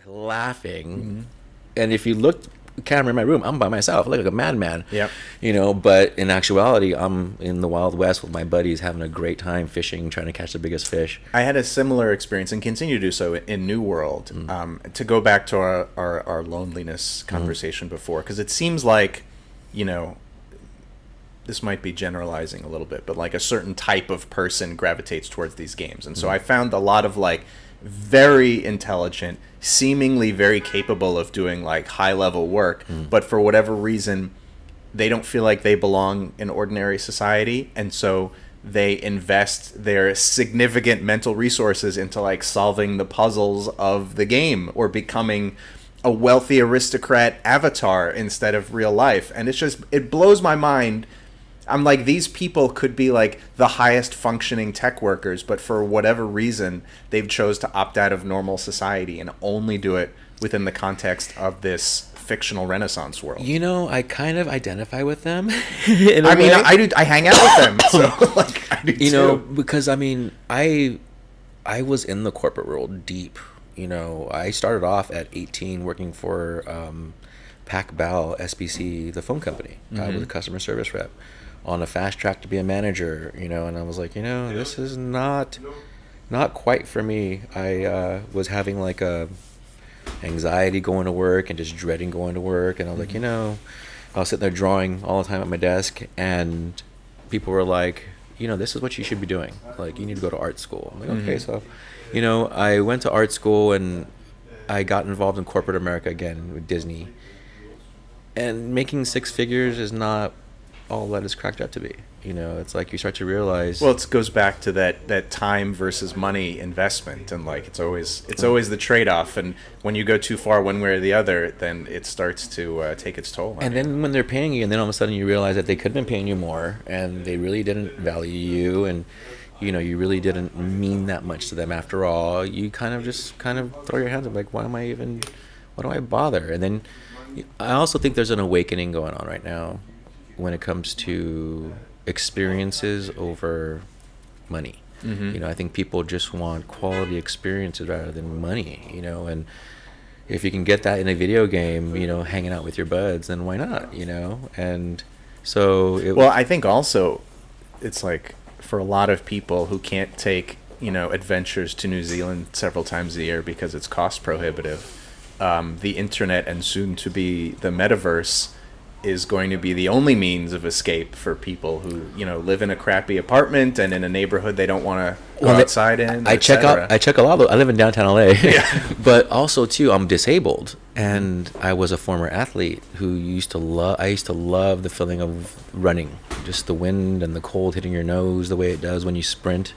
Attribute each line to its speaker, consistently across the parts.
Speaker 1: laughing. And if you look camera in my room, I'm by myself. I look like a madman.
Speaker 2: Yep.
Speaker 1: But in actuality, I'm in the Wild West with my buddies having a great time fishing, trying to catch the biggest fish.
Speaker 2: I had a similar experience and continue to do so in New World. To go back to our loneliness conversation before, because it seems like, this might be generalizing a little bit, but like a certain type of person gravitates towards these games. And so I found a lot of like very intelligent, seemingly very capable of doing like high level work, but for whatever reason, they don't feel like they belong in ordinary society. And so they invest their significant mental resources into like solving the puzzles of the game or becoming a wealthy aristocrat avatar instead of real life. And it blows my mind. I'm like, these people could be like the highest functioning tech workers, but for whatever reason, they've chose to opt out of normal society and only do it within the context of this fictional Renaissance world.
Speaker 1: I kind of identify with them.
Speaker 2: I do. I hang out with them, so like I do too.
Speaker 1: Because I was in the corporate world deep. I started off at 18 working for Pac Bell SBC, the phone company. I was a customer service rep on a fast track to be a manager, and I was like, this is not quite for me. I was having like a anxiety going to work and just dreading going to work, and I was like, I was sitting there drawing all the time at my desk, and people were like, this is what you should be doing. Like, you need to go to art school. I'm like, okay, so, I went to art school and I got involved in corporate America again with Disney, and making six figures is not all that is cracked up to be. It's like you start to realize.
Speaker 2: Well, it goes back to that time versus money investment, and like it's always the trade-off. And when you go too far one way or the other, then it starts to take its toll.
Speaker 1: And then when they're paying you, and then all of a sudden you realize that they could have been paying you more, and they really didn't value you, and you really didn't mean that much to them after all. You kind of throw your hands up, like, why do I bother? And then I also think there's an awakening going on right now when it comes to experiences over money. I think people just want quality experiences rather than money, and if you can get that in a video game, hanging out with your buds, then why not, and so
Speaker 2: I think also it's like for a lot of people who can't take adventures to New Zealand several times a year because it's cost prohibitive, the internet and soon to be the metaverse is going to be the only means of escape for people who live in a crappy apartment and in a neighborhood they don't want to go outside in.
Speaker 1: I check a lot of. I live in downtown LA, but also too, I'm disabled, and I was a former athlete who I used to love the feeling of running, just the wind and the cold hitting your nose the way it does when you sprint.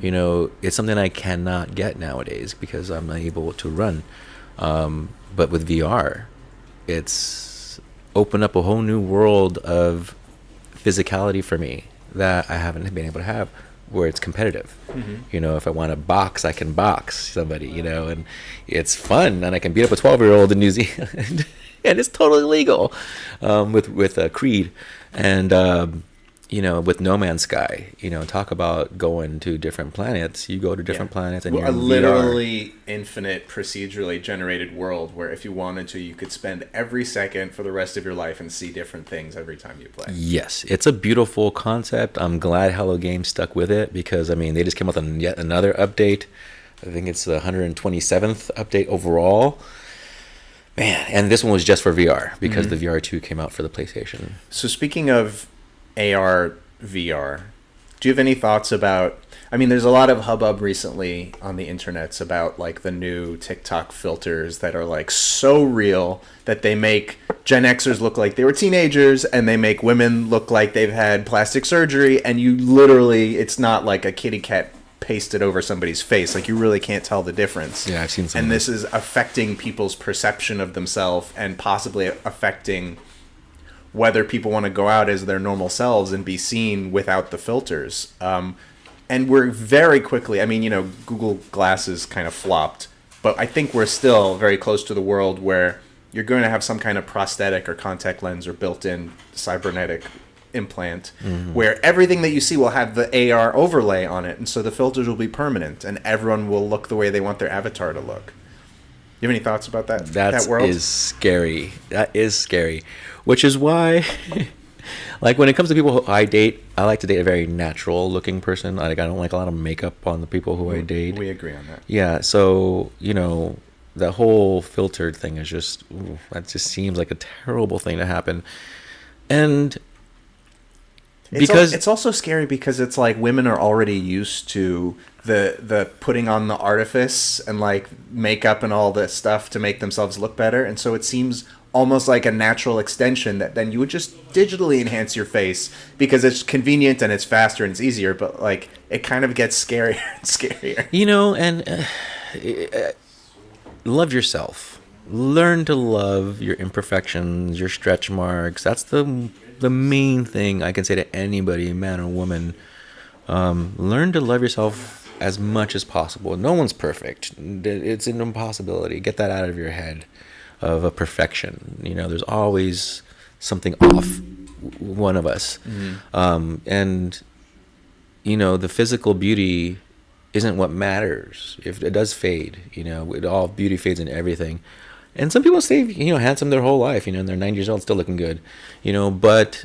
Speaker 1: It's something I cannot get nowadays because I'm not able to run. But with VR, it's opened up a whole new world of physicality for me that I haven't been able to have, where it's competitive. If I want to box, I can box somebody, and it's fun, and I can beat up a 12-year-old in New Zealand, and it's totally legal with Creed, and with No Man's Sky, talk about going to different planets. You go to different planets, and you're in
Speaker 2: literally infinite procedurally generated world where if you wanted to, you could spend every second for the rest of your life and see different things every time you play.
Speaker 1: Yes, it's a beautiful concept. I'm glad Hello Games stuck with it because, they just came out with yet another update. I think it's the 127th update overall. Man, and this one was just for VR because the VR 2 came out for the PlayStation.
Speaker 2: So speaking of AR, VR, do you have any thoughts about, there's a lot of hubbub recently on the internets about like the new TikTok filters that are like so real that they make Gen Xers look like they were teenagers, and they make women look like they've had plastic surgery, and you literally, it's not like a kitty cat pasted over somebody's face. Like, you really can't tell the difference.
Speaker 1: Yeah, I've seen some.
Speaker 2: And this is affecting people's perception of themselves and possibly affecting whether people want to go out as their normal selves and be seen without the filters. And we're very quickly, Google Glasses kind of flopped, but I think we're still very close to the world where you're going to have some kind of prosthetic or contact lens or built-in cybernetic implant where everything that you see will have the AR overlay on it, and so the filters will be permanent and everyone will look the way they want their avatar to look. You have any thoughts about that?
Speaker 1: That
Speaker 2: that world
Speaker 1: is scary. That is scary. Which is why, like, when it comes to people who I date, I like to date a very natural looking person. Like, I don't like a lot of makeup on the people who I date.
Speaker 2: We agree on that.
Speaker 1: Yeah, so, you know, the whole filtered thing is just, ooh, that just seems like a terrible thing to happen. And because
Speaker 2: it's also scary because it's like women are already used to the putting on the artifice and like makeup and all this stuff to make themselves look better, and so it seems almost like a natural extension that then you would just digitally enhance your face because it's convenient and it's faster and it's easier, but like it kind of gets scarier and scarier.
Speaker 1: you know, and love yourself. Learn to love your imperfections, your stretch marks. That's the main thing I can say to anybody, man or woman. Learn to love yourself as much as possible. No one's perfect. It's an impossibility. Get that out of your head of a perfection. You know, there's always something off one of us. And, you know, the physical beauty isn't what matters. If it does fade, you know, all beauty fades in everything. And some people stay, you know, handsome their whole life, you know, and they're 90 years old, still looking good, you know, but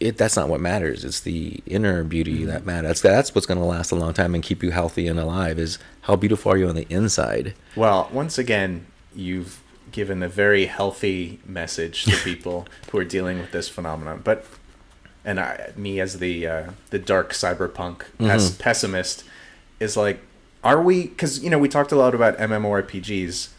Speaker 1: that's not what matters. It's the inner beauty that matters. That's what's going to last a long time and keep you healthy and alive, is how beautiful are you on the inside.
Speaker 2: Well, once again, you've given a very healthy message to people who are dealing with this phenomenon. But, me as the dark cyberpunk pessimist, is like, are we, because, you know, we talked a lot about MMORPGs.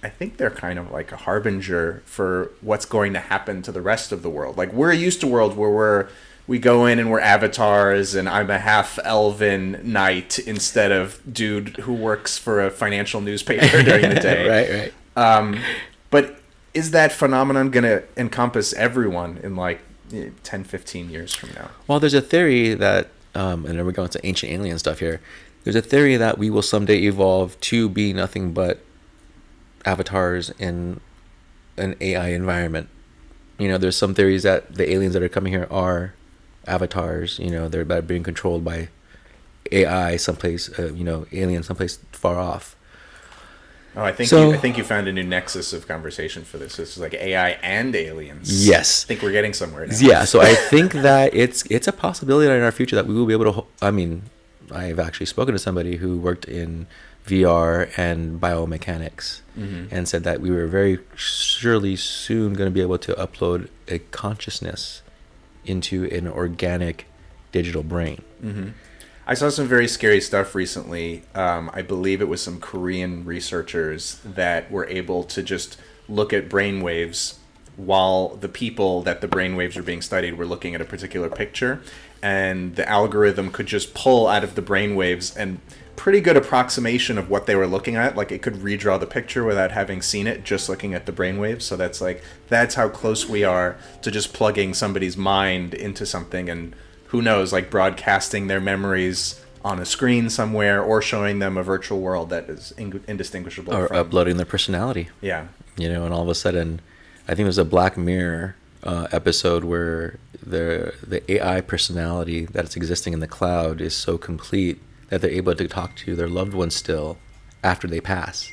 Speaker 2: I think they're kind of like a harbinger for what's going to happen to the rest of the world. Like, we're used to a world where we go in and we're avatars and I'm a half elven knight instead of dude who works for a financial newspaper during the day.
Speaker 1: Right.
Speaker 2: But is that phenomenon going to encompass everyone in like 10, 15 years from now?
Speaker 1: Well, there's a theory that, and then we're going to ancient alien stuff here. There's a theory that we will someday evolve to be nothing but avatars in an AI environment. You know, there's some theories that the aliens that are coming here are avatars. You know, they're being controlled by AI someplace, you know, aliens someplace far off.
Speaker 2: Oh, I think you found a new nexus of conversation for this. This is like AI and aliens.
Speaker 1: Yes.
Speaker 2: I think we're getting somewhere now.
Speaker 1: Yeah, so I think that it's a possibility in our future that we will be able to, I mean, I've actually spoken to somebody who worked in VR and biomechanics and said that we were very surely soon going to be able to upload a consciousness into an organic digital brain.
Speaker 2: I saw some very scary stuff recently. I believe it was some Korean researchers that were able to just look at brainwaves while the people that the brainwaves were being studied were looking at a particular picture, and the algorithm could just pull out of the brainwaves and pretty good approximation of what they were looking at. Like, it could redraw the picture without having seen it, just looking at the brainwaves. So that's how close we are to just plugging somebody's mind into something, and who knows, like broadcasting their memories on a screen somewhere or showing them a virtual world that is indistinguishable
Speaker 1: Or
Speaker 2: from
Speaker 1: uploading their personality.
Speaker 2: Yeah.
Speaker 1: You know, and all of a sudden, I think it was a Black Mirror episode where the AI personality that's existing in the cloud is so complete that they're able to talk to their loved ones still after they pass.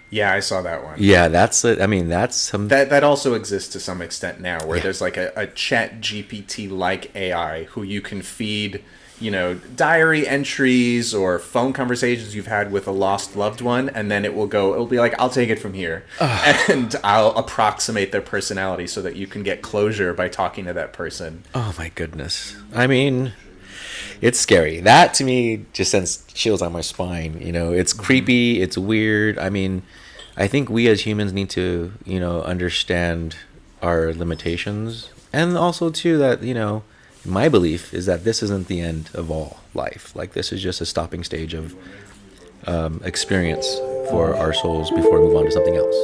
Speaker 2: Yeah, I saw that one.
Speaker 1: Yeah, that's it. I mean, that's some...
Speaker 2: That also exists to some extent now, where there's like a chat GPT-like AI who you can feed, you know, diary entries or phone conversations you've had with a lost loved one, and then it'll be like, I'll take it from here. And I'll approximate their personality so that you can get closure by talking to that person.
Speaker 1: Oh my goodness. I mean, it's scary. That to me just sends chills on my spine. You know, it's creepy, it's weird. I mean, I think we as humans need to, you know, understand our limitations, and also too that, you know, my belief is that this isn't the end of all life. Like, this is just a stopping stage of experience for our souls before we move on to something else.